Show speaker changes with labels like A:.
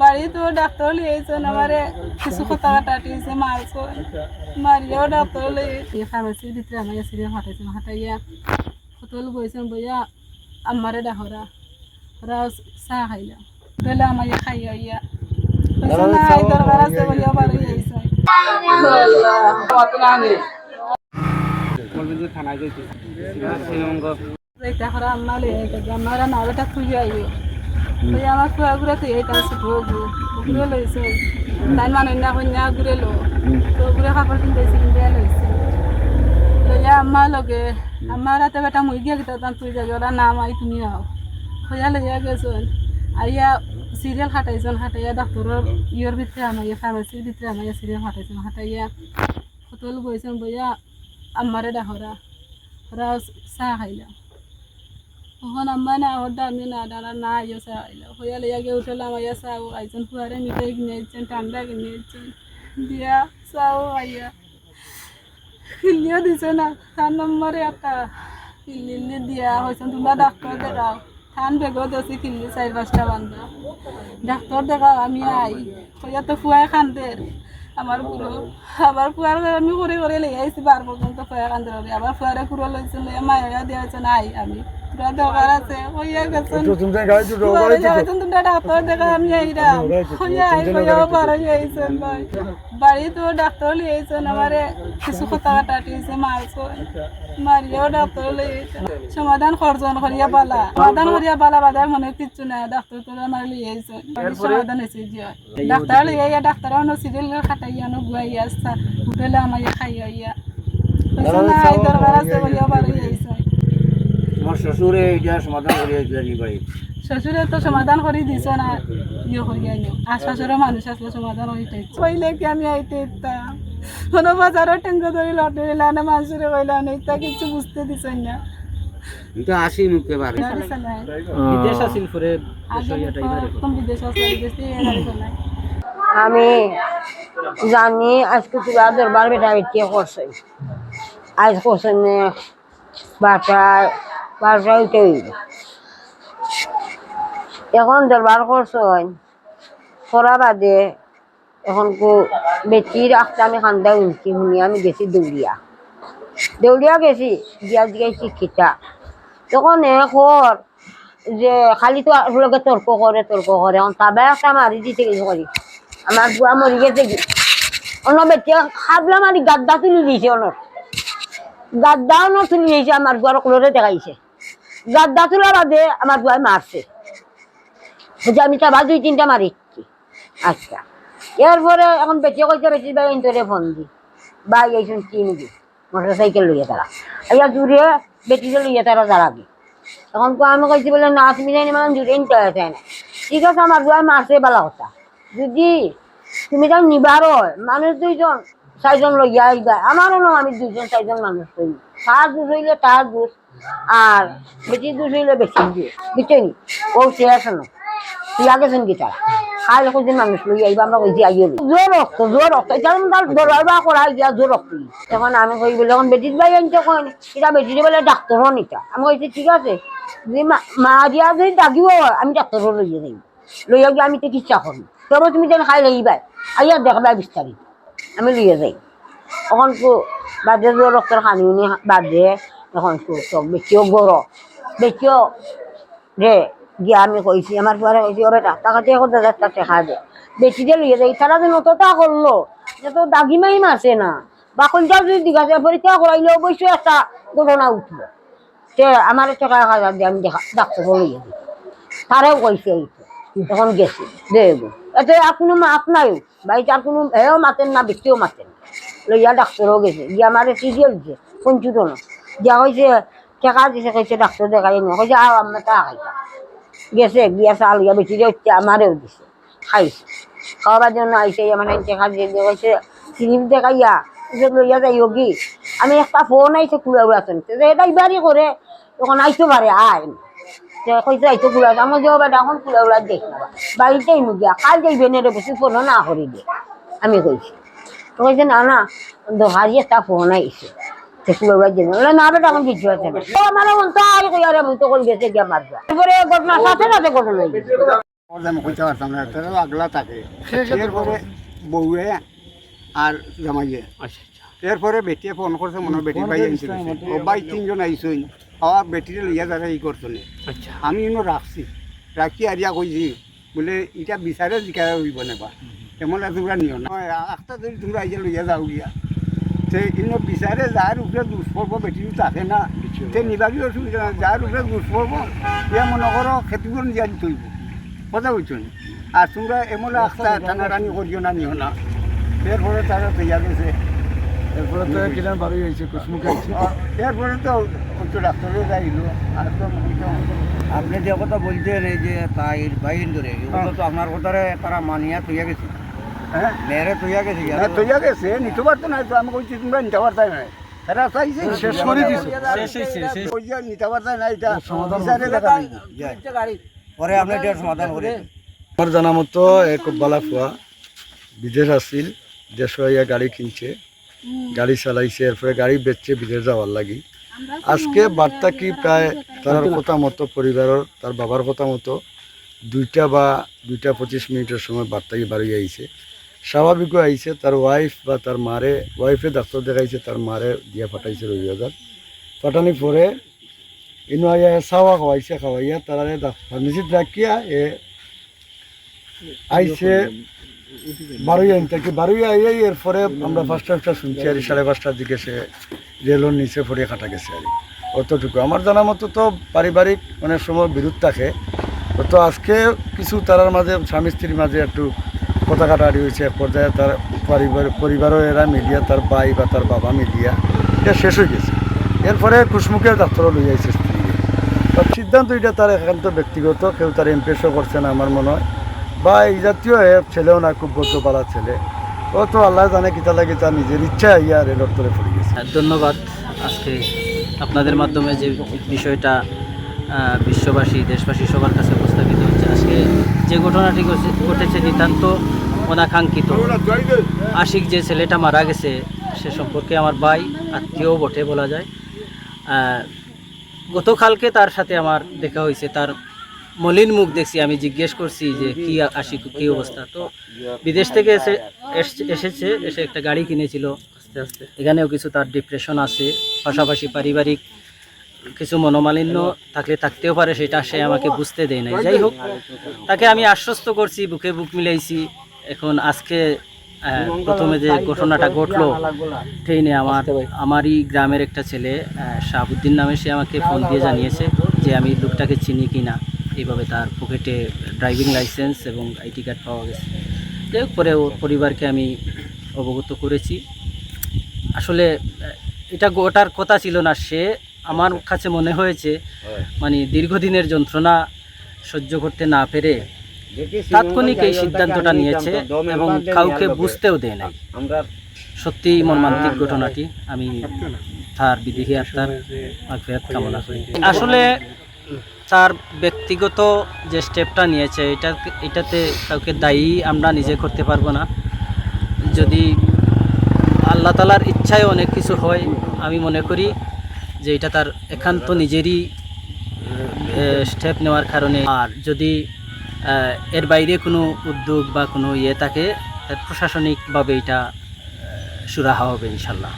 A: বাড়ি তো ডাক্তার লিয়েছেন আমারে কিছু কথা কাটাটিয়েছে মারছ মারিয়াও ডাক্তার লিয়েছে ফার্মেসির ভিতরে আমার সিরিয়াল হাঁটাইছেন হাঁটাইয়া কতল বইছেন বইয়া আমারে ডাহরা ওরা চা খাইলা গেলে আমার খাইয়া ইয়া নাই দরকার আছে বইয়া বাড়ি যাইছে এটা করা আম্মা লিয়ে আমারা নাড়াটা খুঁজে আইও ওই আমার ফুয়া ঘুরাতে এইটা ছোট ঘুরে লইছে তাই মানুষ না কন্যা ঘুরে লো তো ঘুরে কাপড় কিনতেছি কিনতে লইছে লইয়া আম্মা লগে আমার রাতে বেটা মুই গিয়ে গেতা তুই যাবি ওরা নাম আই তুমি আও হইয়া লইয়া গেছেন আইয়া সিরিয়াল হাঁটাইছেন হাঁটাইয়া ডাক্তারের ইয়ের ভিতরে আমার ফার্মেসির ভিতরে আমার সিরিয়াল হাঁটাইছেন হাঁটাইয়া কতল বইছেন বইয়া আমারে ডাহরা ওরা চা খাইলা তখন আম্মা না ওর দামি না দাঁড়া না আইয়া চা খাইলা হইয়া লইয়া গিয়ে উঠলাম আইয়া চাও আইছেন ফুয়ারে মিঠাই কিনে দিচ্ছেন ঠান্ডা কিনে দিচ্ছেন দিয়া চাও আইয়া কিলিও দিছে না তার নম্বরে একটা কিল্লি দিয়া হয়েছেন তোমরা ডাক্তার দেখাও থান বেগও দিয়েছি কিল্লি 4-5টা বান্ধা ডাক্তার দেখাও আমি আই হইয়া তো ফুয়াই খান্দের আমার পুরো আবার ফুয়ার আমি করে করে লেগে আইছি 12 পর্যন্ত ফুয়া কান্দের আবার ফুয়ারে পুরো লইছে লইয়া মায়া দিয়া হয়েছে নাই আমি পুরা দরকার আছে হইয়া গেছেন তোমরা ডাক্তার দেখা আমি আইরাম হইয়া আই হইয়াও পারো আইছেন ভাই বাড়ি তো ডাক্তার লিয়েছেন আমারে কিছু কথা কাটাটিয়েছে মারছ মারিয়াও ডাক্তার লিয়েছে সমাধান করজন করিয়া বালা সমাধান করিয়া বালা বাদার মনে কিচ্ছু নাই ডাক্তার তো আমার লিয়েছে সমাধান হয়েছে যে ডাক্তার লিয়ে ডাক্তার অন্য সিরিয়াল খাটাইয়া নো বুয়াইয়া আসতা হোটেলে আমাকে খাইয়া ইয়া নাই দরকার আছে হইয়া পারো আইছে
B: আমার শ্বশুরে এটা সমাধান করে দিলেন বাড়ি
A: শ্বশুরে তো সমাধান করে দিছ না ইয়ে করিয়া নিও আশপাশেরও মানুষ আসলে সমাধান হইতে কইলে কি আমি আইতে ইতাম কোনো বাজারও টেঙ্গো ধরে লটারি লানা মানুষের কইলা না ইতা কিছু বুঝতে দিছেন না
B: এটা আসি মুখে বাড়ি
C: বিদেশ আসিল পরে
A: বিদেশ আসলে বিদেশে নাই
D: আমি জানি আজকে তুলা দরবার বেটা বেটি করছে আজ করছেন বারোটা উঠে এখন দরবার করছেন করা বাদে এখন বেটির আখটা আমি খান্দা উঠছি শুনি আমি গেছি দৌড়িয়া গেছি দিয়া দিয়ে শিক্ষিতা তখন এখন যে খালি তো লগে তর্ক করে এখন তাবে একটা মারি দিতে গেছি করি আমার বুয়া মরি গেছে কি অন্য বেটিয়া খাবলা মারি গাদ্দা তুলি দিয়েছে অনর গাদ্দাও ন তুলি দিয়েছে আমার বুয়ার কোলরে দেখাইছে গাদ্দা তোলা বাদে আমার বুয়াই মারছে আমি তাবা 2-3টা মারিছি আচ্ছা এরপরে এখন বেটিয়া কইতে বেশি ভাই ইন্তরে ফোন দি ভাই এইসব চিনি মোটরসাইকেল লইয়া তারা আইয়া জুড়ে বেটিতে লইয়া তারা দাঁড়াবি এখন আমি কইছি বলে না তুমি জানি মানে জুড়ে নিতে চাই না ঠিক আছে আমার বুয়াই মারছে বালা কথা যদি তুমি তাই নিবার মানুষ 2-4জন লইয়া আইবা আমারও না আমি 2-4জন মানুষ করি তার দোষ হইলে তার দোষ আর বেটির দোষ হইলে বেশি দিয়ে বুঝছেনি ও সে আসে না তুই আগেছেন কি তারা খাইলে কোনদিন মানুষ লইয়া আইবা আমরা কইছি আইও জোর রক্ত এটা তার দরবার করা গিয়া জোর রক্ত এখন আমি কই বলে এখন বেটির ভাই আনতে কইনি এটা বেটির বলে ডাক্তারও নিতা আমি কইছি ঠিক আছে যদি মা দিয়া যদি ডাকিব আমি ডাক্তারও লইয়া যাই লইয়া গিয়ে আমি চিকিৎসা করি তবে তুমি যেন খাই লইবা আইয়া দেখবা বিস্তারিত আমি লইয়া যাই এখন বাদে জোর রক্তের খানি উনি বাদে এখন সব বেটিও গড় বেটিও রে গিয়া আমি কইছি আমার পরে কইছি ও বেটা টাকাতে এখন 1000 টাকা দেখা দে বেটিতে লইয়া যাই তারা যে নতটা করলো যে তো দাগিমাই মারছে না বা কোনটা যদি জিজ্ঞাসা পরীক্ষা করাইলে অবশ্যই একটা ঘটনা উঠলো সে আমার টাকা 1000 দিয়ে আমি ডাক্তার লইয়া দিই তারাও কইছে তখন গেছি দেবো এতে আর কোনো মাপ নাই বাড়িতে আর কোনো হেও মাতেন না ব্যক্তিও মাতেন লইয়া ডাক্তারও গেছে গিয়ে আমার সিরিয়াল দিছে 55 দিয়া কইছে টাকা দিছে কইছে ডাক্তার দেখাই না কইছে আও আমরা টাকা খাইতা গেছে গিয়া চাল গিয়া বেশি হচ্ছে আমারেও দিছে খাইছে খাওয়াবার জন্য আইসে মানে টাকা দিয়ে কইছে সিরিপ দেখাইয়া লইয়া যাইও কি আমি একটা ফোন আইছে কুড়া উড়াছেন এটা ইবারই করে তখন আইতে পারে আয় কইছে আইতো কুড়া আমার যে বেটা এখন কুড়া উড়া দেখ না বাড়িতেই মুগিয়া কাল যাইবে না বেশি ফোনও না করি দিয়ে আমি কইছি তো কইছে না হারিয়ে একটা ফোন আইছে কুড়া উড়া দিয়ে না বেটা এখন কিছু আছে না আমার মন তো আর কই আরে আমি তো কল গেছে গিয়া মারবা এরপরে ঘটনা সাথে ঘটনা
E: আমি কইতে পারতাম না, তারা আগলা থাকে। এরপরে বউয়ে আর জামাইয়ে, এরপরে বেটিয়ে ফোন করছে, মনে হয় বেটি ভাই আনছে, ও ভাই 3 জন আইসই, আবার বেটিরে লইয়া যারা ই করছেন। আমি ইনো রাখছি, রাখি আরিয়া কইছি বলে এটা বিচারে জিকারা হইব নেবা, এমন তোমরা নিও না, একটা যদি তোমরা আইয়া লইয়া যাও গিয়া সে ইনো বিচারে যার উপরে দুষ পড়বো, বেটিও থাকে না, সে নিবারই অসুবিধা না, যার উপরে দুষ পড়বো এ মনে করো ক্ষতিপূরণ দিয়া দিতে হইব, কথা বলছো। আর তোমরা এমন একটা টানাটানি করিও না, নিও না। এরপরে তারা তৈয়া গেছে,
F: এরপরে তো কিলাম বাড়ি হয়েছে, কুসমুখে
E: এরপরে তো একটু ডাক্তারও যাইলো। আর তো
B: আপনি যে কথা বলছেন এই যে তাইর বাইন ধরে এগুলো তো আপনার কথারে তারা মানিয়া তৈয়া গেছে,
E: হ্যাঁ
B: মেয়েরে তৈয়া গেছে।
E: তৈয়া গেছে, নিতে পারতো না, তো আমি কইছি তোমরা নিতে পারতাই না, তারা চাইছে
F: শেষ করে দিছে।
E: ওই যে নিতে পারতাই না, এটা
F: সমাধান
E: বিচারে দেখা হইব।
B: পরে আপনি এটার সমাধান করে
F: আমার জানা মতো এক বালাফুয়া বিদেশ আসছিল, দেশ হইয়া গাড়ি কিনছে, গাড়ি চালাইছে, এরপরে গাড়ি বেচছে বিদেশ যাওয়ার লাগি। আজকে বার্তা কি প্রায় তার কথা মতো পরিবারের, তার বাবার কথা মতো 2টা বা 2:25 মিনিটের সময় বার্তা কি বাড়ি আইছে। স্বাভাবিকও আইছে, তার ওয়াইফ বা তার মারে, ওয়াইফে ডাক্তার দেখাইছে, তার মারে দিয়া পাঠাইছে রবিবাজার। পাঠানি পরে ইনো আইয়া চাওয়া খাওয়াইছে, খাওয়াইয়া তারা ফার্মেসিত রাখিয়া আইছে বারোই থেকে বারোই আইয়াই। এরপরে আমরা 5টা শুনছি আর 5:30টার দিকে সে রেলের নিচে পড়ে কাটা গেছে আর অতটুকু। আমার জানা মতো তো পারিবারিক অনেক সময় বিরোধ থাকে, তো আজকে কিছু তারার মাঝে স্বামী স্ত্রীর মাঝে একটু কথা কাটাকাটি হয়েছে। এক পর্যায়ে তার পরিবারও এরা মিলিয়া, তার ভাই বা তার বাবা মিলিয়া এটা শেষ হয়ে গেছে। এরপরে কুসমুখের ডাক্তারও লই আইছে স্ত্রীকে। তার সিদ্ধান্ত এটা তার একান্ত ব্যক্তিগত, কেউ তার ইমপ্রেসও করছে না আমার মনে হয়, বা এই জাতীয় ছেলেও না, খুব গতপালা ছেলে, ও তো আল্লাহ জানে কিতা লাগে, তার নিজের ইচ্ছা ইয়া রেলর তরে পড়ে গেছে।
C: ধন্যবাদ। আজকে আপনাদের মাধ্যমে যে বিষয়টা বিশ্ববাসী, দেশবাসী সবার কাছে উপস্থাপিত হচ্ছে, আজকে যে ঘটনাটি ঘটেছে নিতান্ত অনাকাঙ্ক্ষিত। আশিক যে ছেলেটা মারা গেছে সে সম্পর্কে আমার ভাই, আত্মীয় বটে বলা যায়। গতকালকে তার সাথে আমার দেখা হয়েছে, তার মলিন মুখ দেখছি। আমি জিজ্ঞেস করছি যে কি আশিক, কী অবস্থা। তো বিদেশ থেকে এসেছে, এসে একটা গাড়ি কিনেছিল আস্তে আস্তে। এখানেও কিছু তার ডিপ্রেশন আছে, পাশাপাশি পারিবারিক কিছু মনোমালিন্য থাকতেও পারে, সেটা সে আমাকে বুঝতে দেয় নাই। যাই হোক, তাকে আমি আশ্বস্ত করছি, বুকে বুক মিলাইছি। এখন আজকে প্রথমে যে ঘটনাটা ঘটলো ট্রেনে, আমারই গ্রামের একটা ছেলে শাহাবুদ্দিন নামে, সে আমাকে ফোন দিয়ে জানিয়েছে যে আমি লোকটাকে চিনি কি না। এইভাবে তার পকেটে ড্রাইভিং লাইসেন্স এবং আইডি কার্ড পাওয়া গেছে। যাই হোক, পরে ওর পরিবারকে আমি অবগত করেছি। আসলে এটা গোটার কথা ছিল না। সে, আমার কাছে মনে হয়েছে, মানে দীর্ঘদিনের যন্ত্রণা সহ্য করতে না পেরে তাৎক্ষণিক এই সিদ্ধান্তটা নিয়েছে এবং কাউকে বুঝতেও দেয় নাই। সত্যি মর্মান্তিক ঘটনাটি। আমি তার বিদেহী আত্মার মাগফিরাত কামনা করি। আসলে তার ব্যক্তিগত যে স্টেপটা নিয়েছে, এটাতে কাউকে দায়ী আমরা নিজে করতে পারবো না। যদি আল্লাহ তাআলার ইচ্ছায় অনেক কিছু হয়, আমি মনে করি যে এটা তার একান্ত নিজেরই স্টেপ নেওয়ার কারণে। আর যদি এর বাইরে কোনো উদ্যোগ বা কোনো থাকে, প্রশাসনিকভাবে এটা সুরাহা হবে ইনশাল্লাহ।